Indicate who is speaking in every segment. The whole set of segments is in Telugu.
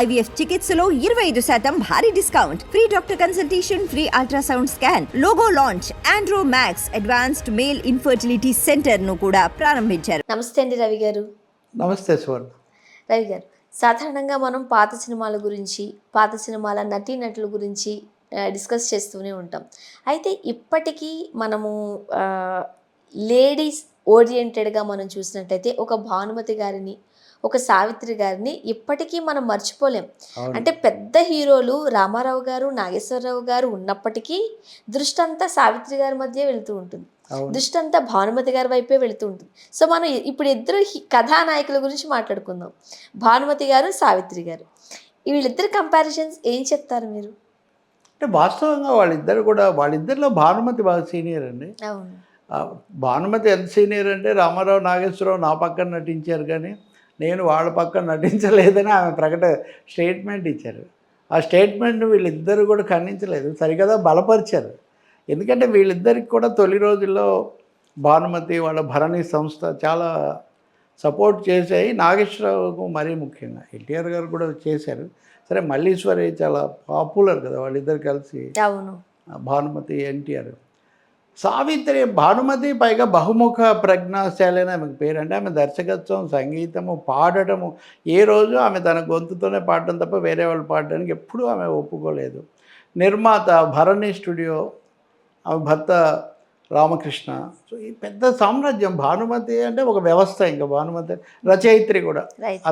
Speaker 1: IVF చికిత్సలో 25% భారీ discount, free doctor consultation, free ultrasound scan, logo launch, Andro max advanced male infertility centre ను కూడా ప్రారంభించారు.
Speaker 2: నమస్తే అండి రవి గారు.
Speaker 3: నమస్తే సువర్ణ.
Speaker 2: రవి గారు, సాధారణంగా మనం పాత సినిమాల గురించి, పాత సినిమాల నటీనటుల గురించి డిస్కస్ చేస్తూనే ఉంటాం. అయితే ఇప్పటికీ మనము లేడీస్ ఓరియంటెడ్గా మనం చూసినట్టయితే ఒక భానుమతి గారిని, ఒక సావిత్రి గారిని ఇప్పటికీ మనం మర్చిపోలేం. అంటే పెద్ద హీరోలు రామారావు గారు, నాగేశ్వరరావు గారు ఉన్నప్పటికీ దృష్టి అంతా సావిత్రి గారి మధ్య వెళుతూ ఉంటుంది, దృష్టి అంతా భానుమతి గారి వైపే వెళుతూ ఉంటుంది. సో మనం ఇప్పుడు ఇద్దరు కథానాయకుల గురించి మాట్లాడుకుందాం, భానుమతి గారు, సావిత్రి గారు. వీళ్ళిద్దరు కంపారిజన్స్ ఏం చెప్తారు మీరు?
Speaker 3: అంటే వాస్తవంగా వాళ్ళిద్దరిలో భానుమతి బాగా సీనియర్ అండి.
Speaker 2: అవును,
Speaker 3: భానుమతి ఎంత సీనియర్ అంటే రామారావు, నాగేశ్వరరావు నా పక్కన నటించారు కానీ నేను వాళ్ళ పక్కన నటించలేదని ఆమె స్టేట్మెంట్ ఇచ్చారు. ఆ స్టేట్మెంట్ను వీళ్ళిద్దరూ కూడా ఖండించలేదు, సరికదా బలపరిచారు. ఎందుకంటే వీళ్ళిద్దరికి కూడా తొలి రోజుల్లో భానుమతి వాళ్ళ భరణి సంస్థ చాలా సపోర్ట్ చేసాయి. నాగేశ్వరరావుకు మరీ ముఖ్యంగా ఎన్టీఆర్ గారు కూడా చేశారు. సరే, మల్లీశ్వరి చాలా పాపులర్ కదా వాళ్ళిద్దరు కలిసి.
Speaker 2: అవును,
Speaker 3: భానుమతి, ఎన్టీఆర్. సావిత్రి, భానుమతి పైగా బహుముఖ ప్రజ్ఞాశాలి అని ఆమెకు పేరు. అంటే ఆమె దర్శకత్వం, సంగీతము, పాడటము, ఏ రోజు ఆమె తన గొంతుతోనే పాడటం తప్ప వేరే వాళ్ళు పాడడానికి ఎప్పుడూ ఆమె ఒప్పుకోలేదు. నిర్మాత భరణి స్టూడియో, ఆమె భర్త రామకృష్ణ. సో ఈ పెద్ద సామ్రాజ్యం. భానుమతి అంటే ఒక వ్యవస్థ. ఇంకా భానుమతి రచయిత్రి కూడా,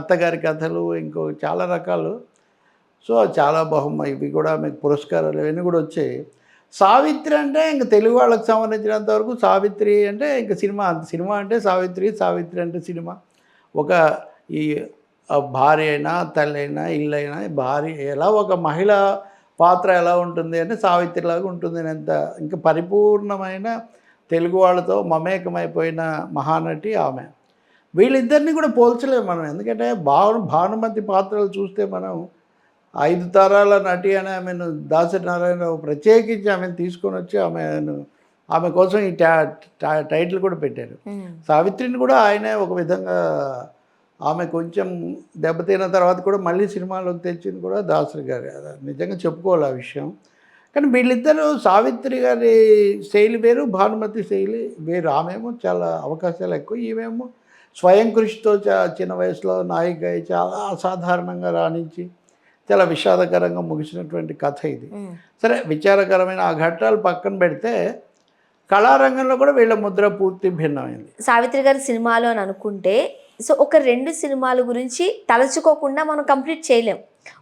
Speaker 3: అత్తగారి కథలు, ఇంకో చాలా రకాలు. సో చాలా ఇవి కూడా ఆమెకు పురస్కారాలు ఇవన్నీ కూడా వచ్చాయి. సావిత్రి అంటే ఇంక తెలుగు వాళ్ళకి సంబంధించినంత వరకు సావిత్రి అంటే ఇంక సినిమా అంటే సావిత్రి, సావిత్రి అంటే సినిమా. ఒక ఈ భార్య అయినా, తల్లి అయినా, ఇల్లు అయినా, భార్య ఎలా ఒక మహిళ పాత్ర ఎలా ఉంటుంది అంటే సావిత్రిలాగా ఉంటుంది అని. ఎంత ఇంకా పరిపూర్ణమైన తెలుగు వాళ్ళతో మమేకమైపోయిన మహానటి ఆమె. వీళ్ళిద్దరిని కూడా పోల్చలేము మనం. ఎందుకంటే భానుమతి పాత్రలు చూస్తే మనం 5 తరాల నటి అని ఆమెను దాసరి నారాయణరావు ప్రత్యేకించి ఆమెను తీసుకొని వచ్చి ఆమె కోసం ఈ టైటిల్ కూడా పెట్టారు. సావిత్రిని కూడా ఆయనే ఒక విధంగా ఆమె కొంచెం దెబ్బతిన్న తర్వాత కూడా మళ్ళీ సినిమాలోకి తెచ్చింది కూడా దాసరి గారు. నిజంగా చెప్పుకోవాలి ఆ విషయం. కానీ వీళ్ళిద్దరూ, సావిత్రి గారి శైలి వేరు, భానుమతి శైలి వేరు. ఆమెమో చాలా అవకాశాలు ఎక్కువ, ఈమెమో స్వయం కృషితో చిన్న వయసులో నాయిక చాలా అసాధారణంగా రాణించి చాలా విషాదకరంగా ముగిసినటువంటి కథ ఇది. సరే, విచారకరమైన ఆ ఘట్టాలు పక్కన పెడితే కళారంగంలో కూడా వీళ్ళ ముద్ర పూర్తి భిన్నమైంది.
Speaker 2: సావిత్రి గారి సినిమాలు అని అనుకుంటే, సో ఒక 2 సినిమాల గురించి తలచుకోకుండా మనం కంప్లీట్ చేయలేం.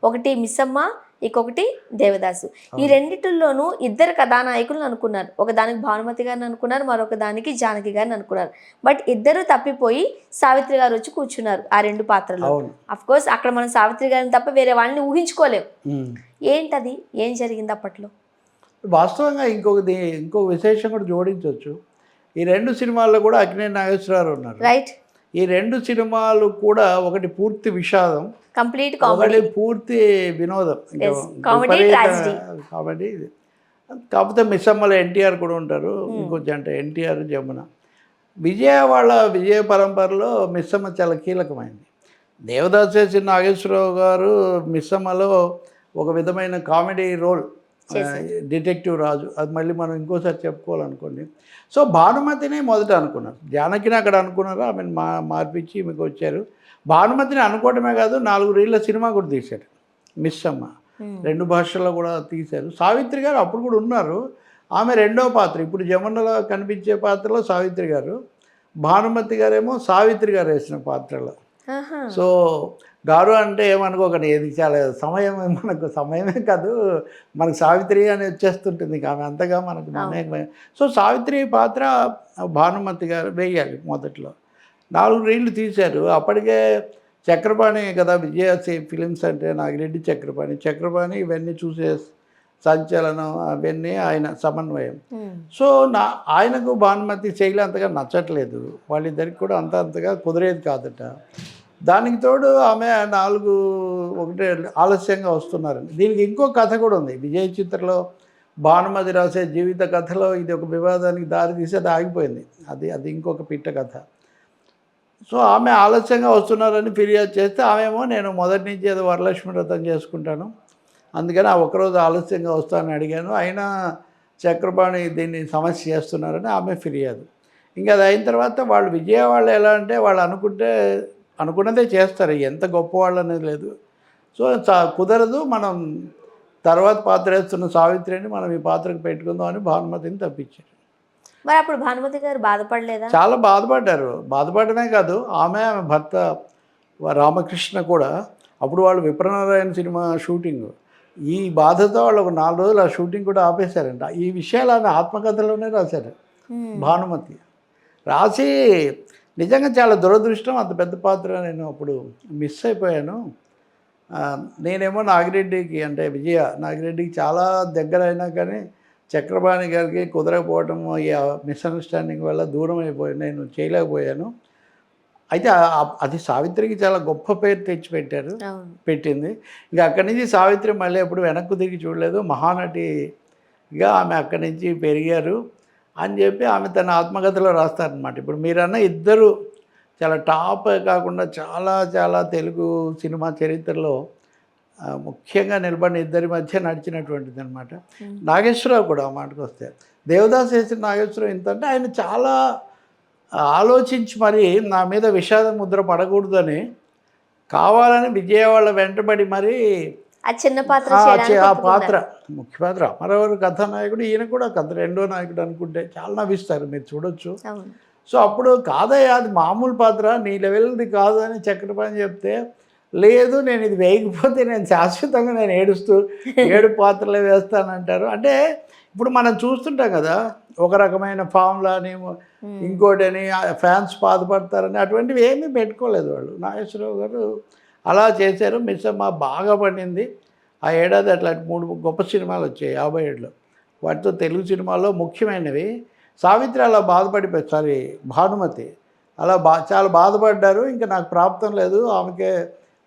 Speaker 2: ఒకటి మిస్సమ్మ, ఇంకొకటి దేవదాసు. ఈ రెండిటిల్లోనూ ఇద్దరు కథానాయకులను అనుకున్నారు. ఒకదానికి భానుమతి గారిని అనుకున్నారు, మరొక దానికి జానకి గారిని అనుకున్నారు. బట్ ఇద్దరు తప్పిపోయి సావిత్రి గారు వచ్చి కూర్చున్నారు ఆ 2 పాత్రలు. అఫ్ కోర్స్ అక్కడ మనం సావిత్రి గారిని తప్ప వేరే వాళ్ళని ఊహించుకోలేం. ఏంటది, ఏం జరిగింది అప్పట్లో?
Speaker 3: వాస్తవంగా ఇంకొక విశేషం కూడా జోడించవచ్చు. ఈ 2 సినిమాల్లో కూడా అక్కినేని నాగేశ్వరరావు ఉన్నారు.
Speaker 2: రైట్.
Speaker 3: ఈ 2 సినిమాలు కూడా ఒకటి పూర్తి విషాదం,
Speaker 2: కంప్లీట్ కామెడీ,
Speaker 3: పూర్తి వినోదం,
Speaker 2: కామెడీ.
Speaker 3: కాకపోతే మిస్సమ్మలో ఎన్టీఆర్ కూడా ఉంటారు. ఇంకొంచెం అంటే ఎన్టీఆర్, జమున. విజయ పరంపరలో మిస్సమ్మ చాలా కీలకమైంది. దేవదాసు చేసిన నాగేశ్వరరావు గారు మిస్సమ్మలో ఒక విధమైన కామెడీ రోల్, డిటెక్టివ్ రాజు. అది మళ్ళీ మనం ఇంకోసారి చెప్పుకోవాలనుకోండి. సో భానుమతిని మొదట అనుకున్నారు, జానకిని అక్కడ అనుకున్నారు, ఆమెను మార్పించి మీకు వచ్చారు. భానుమతిని అనుకోవడమే కాదు, 4 రీళ్ళ సినిమా కూడా తీశారు మిస్సమ్మ. 2 భాషల్లో కూడా తీశారు. సావిత్రి గారు అప్పుడు కూడా ఉన్నారు. ఆమె రెండో పాత్ర, ఇప్పుడు జమునలో కనిపించే పాత్రలో సావిత్రి గారు, భానుమతి గారేమో సావిత్రి గారు వేసిన పాత్రలో. సో గారు అంటే ఏమనుకోకండి, ఇది చాలా మనకు సమయమే కాదు, మనకు సావిత్రి అని వచ్చేస్తుంటుంది. ఆమె అంతగా మనకు మమేకమే. సో సావిత్రి పాత్ర భానుమతి గారు వేయాలి మొదట్లో. 4 రీళ్ళు తీశారు. అప్పటికే చక్రపాణి కదా, విజయ ఫిలిమ్స్ అంటే నాగిరెడ్డి చక్రపాణి ఇవన్నీ చూసే సంచలనం అవన్నీ ఆయన సమన్వయం. సో ఆయనకు భానుమతి శైలి అంతగా నచ్చట్లేదు, వాళ్ళిద్దరికి కూడా అంతగా కుదిరేది కాదట. దానికి తోడు ఆమె 4 ఆలస్యంగా వస్తున్నారండి. దీనికి ఇంకో కథ కూడా ఉంది. విజయ్ చిత్రలో భానుమతి రాసే జీవిత కథలో ఇది ఒక వివాదానికి దారి తీసి అది ఆగిపోయింది. అది ఇంకొక పిట్ట కథ. సో ఆమె ఆలస్యంగా వస్తున్నారని ఫిర్యాదు చేస్తే ఆమెమో నేను మొదటి నుంచి ఏదో వరలక్ష్మి వ్రతం చేసుకుంటాను, అందుకని ఆ ఒకరోజు ఆలస్యంగా వస్తానని అడిగాను, అయినా చక్రపాణి దీన్ని సమస్య చేస్తున్నారని ఆమె ఫిర్యాదు. ఇంకా అది అయిన తర్వాత వాళ్ళు విజయవాళ్ళు ఎలా అంటే వాళ్ళు అనుకున్నదే చేస్తారు, ఎంత గొప్పవాళ్ళు అనేది లేదు. సో కుదరదు, మనం తర్వాత పాత్ర వేస్తున్న సావిత్రిని మనం ఈ పాత్రకు పెట్టుకుందాం అని భానుమతిని తప్పించారు.
Speaker 2: మరి అప్పుడు భానుమతి గారు బాధపడలేదా?
Speaker 3: చాలా బాధపడ్డారు. బాధపడమే కాదు, ఆమె భర్త రామకృష్ణ కూడా అప్పుడు వాళ్ళు విప్రనారాయణ సినిమా షూటింగ్, ఈ బాధతో వాళ్ళు ఒక 4 రోజులు ఆ షూటింగ్ కూడా ఆపేశారంట. ఈ విషయాలు ఆమె ఆత్మకథలోనే రాశారు భానుమతి. రాసి నిజంగా చాలా దురదృష్టం, అంత పెద్ద పాత్ర నేను అప్పుడు మిస్ అయిపోయాను. నేనేమో నాగిరెడ్డికి అంటే నాగిరెడ్డికి చాలా దగ్గర అయినా కానీ చక్రపాణి గారికి కుదరకపోవటం, ఈ మిస్అండర్స్టాండింగ్ వల్ల దూరం అయిపోయి నేను చేయలేకపోయాను. అయితే అది సావిత్రికి చాలా గొప్ప పేరు పెట్టింది. ఇంకా అక్కడి నుంచి సావిత్రి మళ్ళీ ఎప్పుడు వెనక్కు తిరిగి చూడలేదు. మహానటిగా ఆమె అక్కడి నుంచి పెరిగారు అని చెప్పి ఆమె తన ఆత్మకథలో రాస్తారనమాట. ఇప్పుడు మీరన్న ఇద్దరు చాలా టాప్ కాకుండా చాలా చాలా తెలుగు సినిమా చరిత్రలో ముఖ్యంగా నిలబడిన ఇద్దరి మధ్య నడిచినటువంటిది అనమాట. నాగేశ్వరరావు కూడా ఆ మాటకు వస్తే, దేవదాస్ చేసిన నాగేశ్వరరావు ఇంత అంటే ఆయన చాలా ఆలోచించి మరి నా మీద విషాద ముద్ర పడకూడదని కావాలని విజయవాళ్ళ వెంటబడి మరి
Speaker 2: ఆ చిన్న పాత్ర
Speaker 3: ఆ పాత్ర ముఖ్య పాత్ర అమరవరు కథానాయకుడు, ఈయన కూడా రెండో నాయకుడు అనుకుంటే చాలా నవ్విస్తారు, మీరు చూడొచ్చు. సో అప్పుడు కాదయ్యా అది మామూలు పాత్ర, నీ లెవెల్ది కాదు అని చక్రపాణి చెప్తే, లేదు నేను ఇది వేయకపోతే నేను శాశ్వతంగా నేను ఏడుస్తూ 7 పాత్రలే వేస్తానంటారు. అంటే ఇప్పుడు మనం చూస్తుంటాం కదా, ఒక రకమైన ఫామ్లా అని ఇంకోటని ఫ్యాన్స్ బాధపడతారని అటువంటివి ఏమీ పెట్టుకోలేదు వాళ్ళు. నాగేశ్వరరావు గారు అలా చేశారు. మిస్సమ్మ బాగా పండింది. ఆ ఏడాది అట్లాంటి 3 గొప్ప సినిమాలు వచ్చాయి 57లో. వాటితో తెలుగు సినిమాల్లో ముఖ్యమైనవి. సావిత్రి అలా భానుమతి అలా చాలా బాధపడ్డారు. ఇంకా నాకు ప్రాప్తం లేదు, ఆమెకే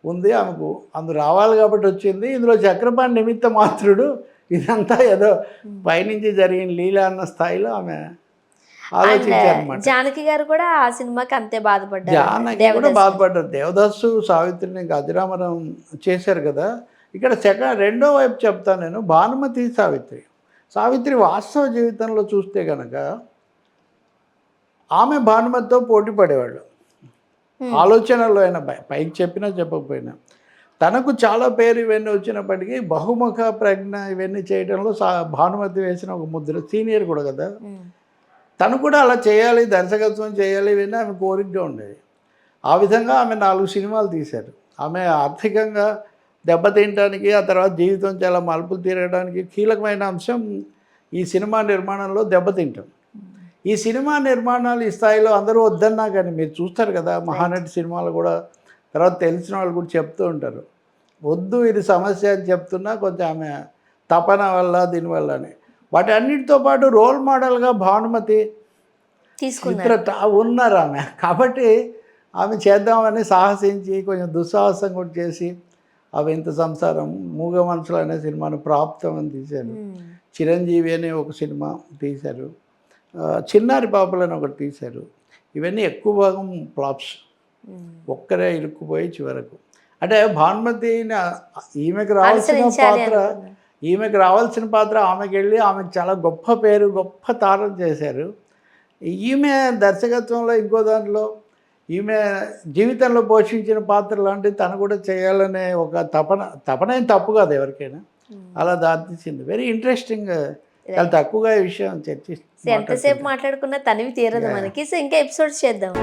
Speaker 3: ఉంది, ఆమెకు రావాలి కాబట్టి వచ్చింది. ఇందులో చక్రపాణి నిమిత్త మాత్రుడు, ఇదంతా ఏదో పైనుంచి జరిగిన లీల అన్న స్థాయిలో ఆమె ఆలోచించారన్నమాట.
Speaker 2: జానకి గారు కూడా ఆ సినిమాకి అంతే బాధపడ్డారు.
Speaker 3: జానకి కూడా బాధపడ్డారు. దేవదాసు సావిత్రిని ఇంకా అజరామరం చేశారు కదా. ఇక్కడ రెండో వైపు చెప్తాను నేను, భానుమతి సావిత్రి వాస్తవ జీవితంలో చూస్తే కనుక ఆమె భానుమతితో పోటీ పడేవాళ్ళు ఆలోచనలో అయినా, పైకి చెప్పినా చెప్పకపోయినా. తనకు చాలా పేరు ఇవన్నీ వచ్చినప్పటికీ బహుముఖ ప్రజ్ఞ ఇవన్నీ చేయడంలో భానుమతి వేసిన ఒక ముద్ర, సీనియర్ కూడా కదా, తను కూడా అలా చేయాలి, దర్శకత్వం చేయాలి, ఇవన్నీ ఆమె కోరికగా ఉండేది. ఆ విధంగా ఆమె 4 సినిమాలు తీశారు. ఆమె ఆర్థికంగా దెబ్బతింటానికి, ఆ తర్వాత జీవితం చాలా మలుపులు తిరగడానికి కీలకమైన అంశం ఈ సినిమా నిర్మాణంలో దెబ్బతింటాం. ఈ సినిమా నిర్మాణాలు ఈ స్థాయిలో అందరూ వద్దన్నా కానీ మీరు చూస్తారు కదా, మహానటి సినిమాలు కూడా తర్వాత తెలిసిన వాళ్ళు కూడా చెప్తూ ఉంటారు, వద్దు ఇది సమస్య అని చెప్తున్నా కొంచెం ఆమె తపన వల్ల దీనివల్లనే. వాటి అన్నిటితో పాటు రోల్ మోడల్గా భానుమతి ఉన్నారు ఆమె. కాబట్టి ఆమె చేద్దామని సాహసించి కొంచెం దుస్సాహసం కూడా చేసి అవి ఇంత సంసారం, మూగ మనసులు అనే సినిమాను ప్రాప్తం అని తీశారు. చిరంజీవి అనే ఒక సినిమా తీశారు, చిన్నారి పాపలు అని ఒకటి తీశారు. ఇవన్నీ ఎక్కువ భాగం ఫ్లాప్స్, ఒక్కరే ఇరుక్కుపోయి చివరకు. అంటే భానుమతిని ఈమెకు రావాల్సిన పాత్ర ఆమెకి వెళ్ళి ఆమెకు చాలా గొప్ప పేరు, గొప్ప తారం చేశారు. ఈమె దర్శకత్వంలో ఇంకో దాంట్లో ఈమె జీవితంలో పోషించిన పాత్ర లాంటివి తను కూడా చేయాలనే ఒక తపన ఏం తప్పు కాదు ఎవరికైనా, అలా దారితీసింది. Very interesting. చాలా తక్కువగా ఈ విషయం చర్చిస్తాం.
Speaker 2: ఎంతసేపు మాట్లాడుకున్నా తనివి తీరదు మనకి. సో ఇంకా ఎపిసోడ్స్ చేద్దాం.